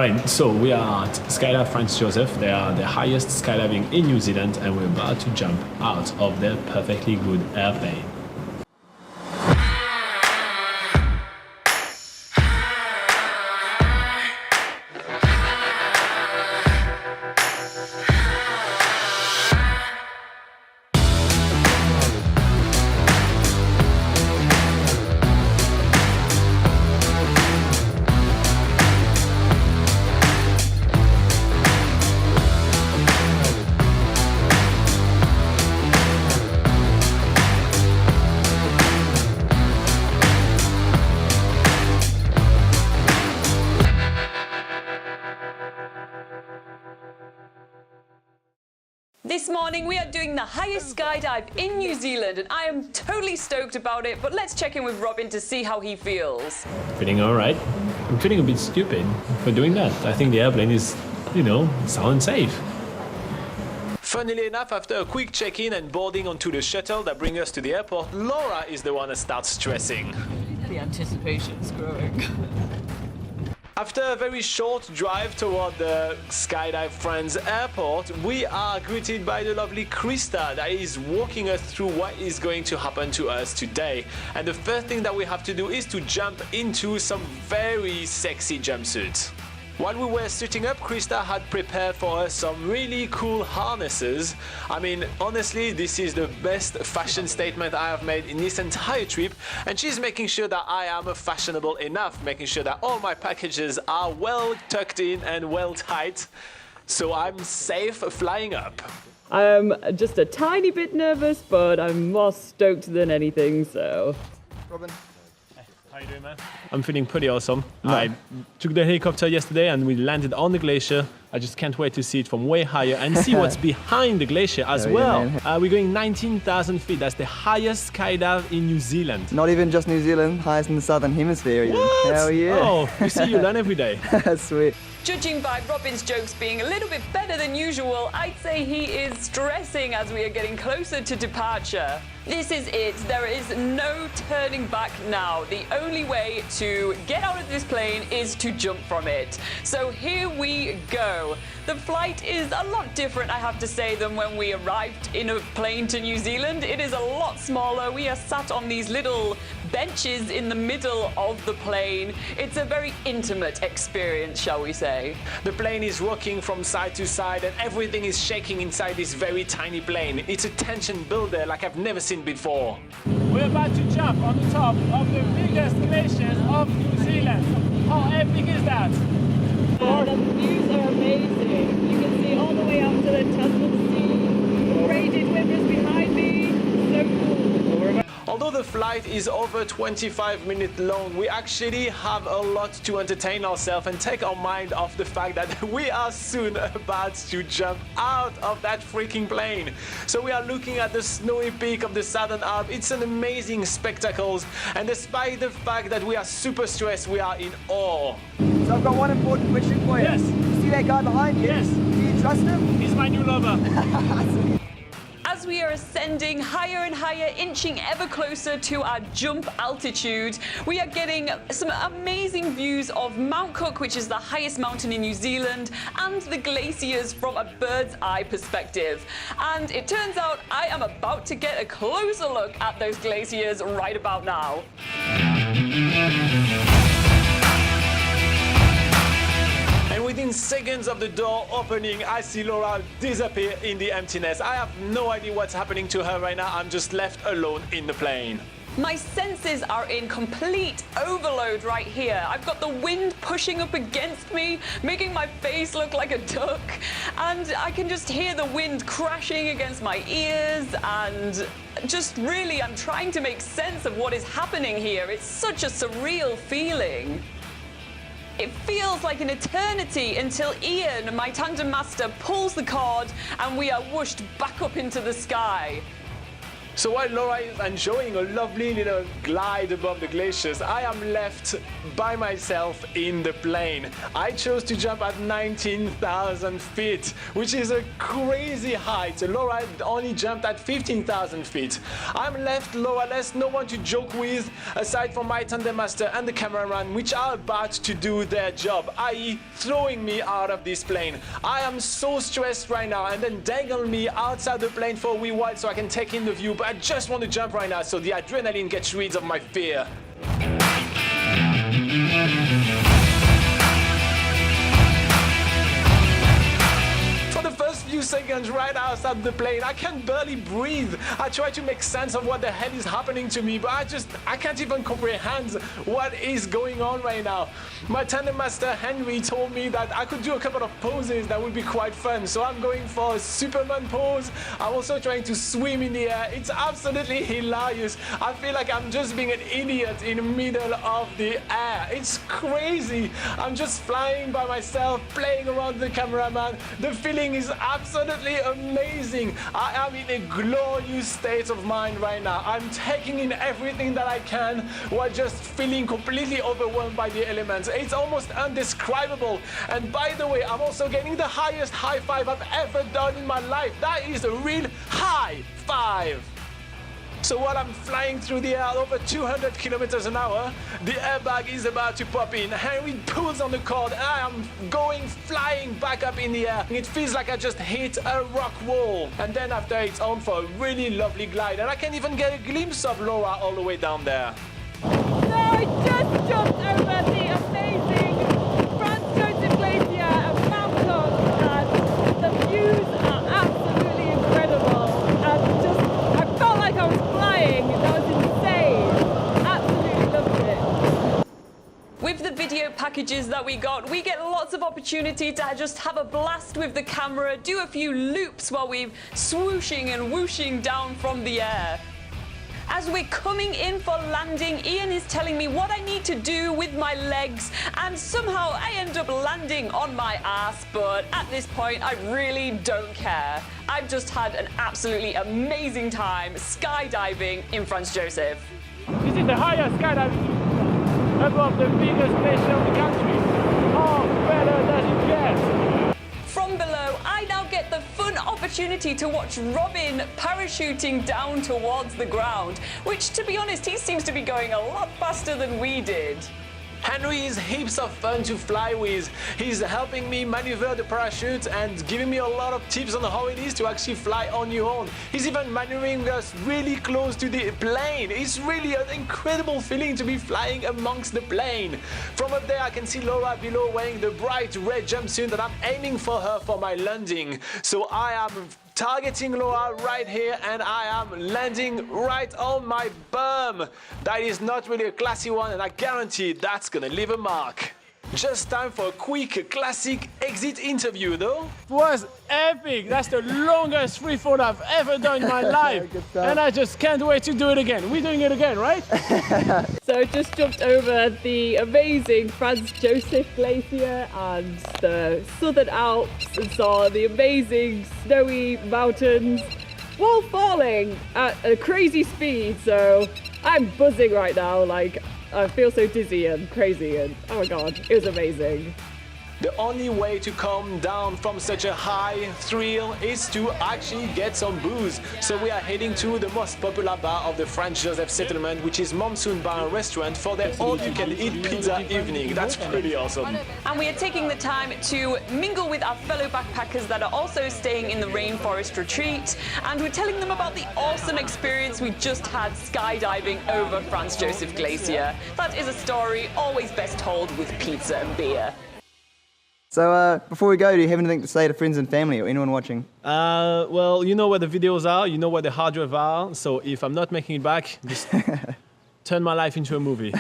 Alright, so we are at Skydive Franz Josef. They are the highest skydiving in New Zealand, and we're about to jump out of their perfectly good airplane. This morning we are doing the highest skydive in New Zealand and I am totally stoked about it, but let's check in with Robin to see how he feels. Feeling alright? I'm feeling a bit stupid for doing that. I think the airplane is, sound and safe. Funnily enough, after a quick check-in and boarding onto the shuttle that brings us to the airport, Laura is the one that starts stressing. The anticipation's growing. After a very short drive toward the Skydive Franz airport, we are greeted by the lovely Krista that is walking us through what is going to happen to us today. And the first thing that we have to do is to jump into some very sexy jumpsuits. While we were suiting up, Krista had prepared for us some really cool harnesses. I mean, honestly, this is the best fashion statement I have made in this entire trip, and she's making sure that I am fashionable enough, making sure that all my packages are well tucked in and well tight, so I'm safe flying up. I'm just a tiny bit nervous, but I'm more stoked than anything, so... Robin. How you doing, man? I'm feeling pretty awesome. No. I took the helicopter yesterday and we landed on the glacier. I just can't wait to see it from way higher and see what's behind the glacier as well. We're going 19,000 feet. That's the highest skydive in New Zealand. Not even just New Zealand, highest in the Southern Hemisphere even. What? Hell yeah. Oh, you see, you learn every day. Sweet. Judging by Robin's jokes being a little bit better than usual, I'd say he is stressing as we are getting closer to departure. This is it. There is no turning back now. The only way to get out of this plane is to jump from it. So here we go. The flight is a lot different, I have to say, than when we arrived in a plane to New Zealand. It is a lot smaller. We are sat on these little benches in the middle of the plane. It's a very intimate experience, shall we say. The plane is rocking from side to side and everything is shaking inside this very tiny plane. It's a tension builder like I've never seen before. We're about to jump on the top of the biggest glaciers of New Zealand. How epic is that? The views are amazing. You can see all the way up to the Tasman Sea. Raging rivers behind me. So cool. Although the flight is over 25 minutes long, we actually have a lot to entertain ourselves and take our mind off the fact that we are soon about to jump out of that freaking plane. So we are looking at the snowy peak of the Southern Alps. It's an amazing spectacle, and despite the fact that we are super stressed, we are in awe. So I've got one important question for you. Yes. You see that guy behind you? Yes. Do you trust him? He's my new lover. As we are ascending higher and higher, inching ever closer to our jump altitude, we are getting some amazing views of Mount Cook, which is the highest mountain in New Zealand, and the glaciers from a bird's eye perspective. And it turns out I am about to get a closer look at those glaciers right about now. And within seconds of the door opening, I see Laura disappear in the emptiness. I have no idea what's happening to her right now. I'm just left alone in the plane. My senses are in complete overload right here. I've got the wind pushing up against me, making my face look like a duck, and I can just hear the wind crashing against my ears, and just really I'm trying to make sense of what is happening here. It's such a surreal feeling. It feels like an eternity until Ian, my tandem master, pulls the cord and we are whooshed back up into the sky. So while Laura is enjoying a lovely little glide above the glaciers, I am left by myself in the plane. I chose to jump at 19,000 feet, which is a crazy height. Laura only jumped at 15,000 feet. I'm left Laura-less, no one to joke with, aside from my tandem master and the cameraman, which are about to do their job, i.e. throwing me out of this plane. I am so stressed right now, and then dangle me outside the plane for a wee while so I can take in the view, but I just want to jump right now so the adrenaline gets rid of my fear. Few seconds right outside the plane, I can barely breathe. I try to make sense of what the hell is happening to me, but I can't even comprehend what is going on right now. My tandem master Henry told me that I could do a couple of poses that would be quite fun, so I'm going for a Superman pose. I'm also trying to swim in the air. It's absolutely hilarious. I feel like I'm just being an idiot in the middle of the air. It's crazy. I'm just flying by myself, playing around the cameraman. The feeling is absolutely amazing. I am in a glorious state of mind right now. I'm taking in everything that I can while just feeling completely overwhelmed by the elements. It's almost indescribable. And by the way, I'm also getting the highest high five I've ever done in my life. That is a real high five. So while I'm flying through the air over 200 kilometers an hour, the airbag is about to pop in. Henry pulls on the cord and I am going flying back up in the air. It feels like I just hit a rock wall. And then after it's on for a really lovely glide, and I can even get a glimpse of Laura all the way down there. So I just jumped over the amazing Franz Josef Glacier at Mount Cook, and the views are absolutely incredible. I felt like I was flying. That was insane. Absolutely loved it. With the video packages that we got, we get lots of opportunity to just have a blast with the camera, do a few loops while we're swooshing and whooshing down from the air. As we're coming in for landing, Ian is telling me what I need to do with my legs, and somehow I end up landing on my ass, but at this point I really don't care. I've just had an absolutely amazing time skydiving in Franz Josef. This is the highest skydiving above the biggest glacier of the country. How better does it get? From below, I now get the fun opportunity to watch Robin parachuting down towards the ground, which, to be honest, he seems to be going a lot faster than we did. Henry is heaps of fun to fly with. He's helping me maneuver the parachute and giving me a lot of tips on how it is to actually fly on your own. He's even maneuvering us really close to the plane. It's really an incredible feeling to be flying amongst the plane. From up there I can see Laura below wearing the bright red jumpsuit that I'm aiming for her for my landing. So I am targeting Laura right here, and I am landing right on my bum. That is not really a classy one, and I guarantee that's gonna leave a mark. Just time for a quick classic exit interview though. It was epic. That's the longest free fall I've ever done in my life. And I just can't wait to do it again. We're doing it again, right? So I just jumped over the amazing Franz Josef Glacier and the Southern Alps and saw the amazing snowy mountains while falling at a crazy speed. So I'm buzzing right now, like I feel so dizzy and crazy, and oh my god, it was amazing. The only way to calm down from such a high thrill is to actually get some booze. So we are heading to the most popular bar of the Franz Josef settlement, which is Monsoon Bar and Restaurant, for their all-you-can-eat pizza evening. That's pretty awesome. And we are taking the time to mingle with our fellow backpackers that are also staying in the rainforest retreat, and we're telling them about the awesome experience we just had skydiving over Franz Josef Glacier. That is a story always best told with pizza and beer. So before we go, do you have anything to say to friends and family or anyone watching? Well, you know where the videos are, you know where the hard drive are, so if I'm not making it back, just turn my life into a movie.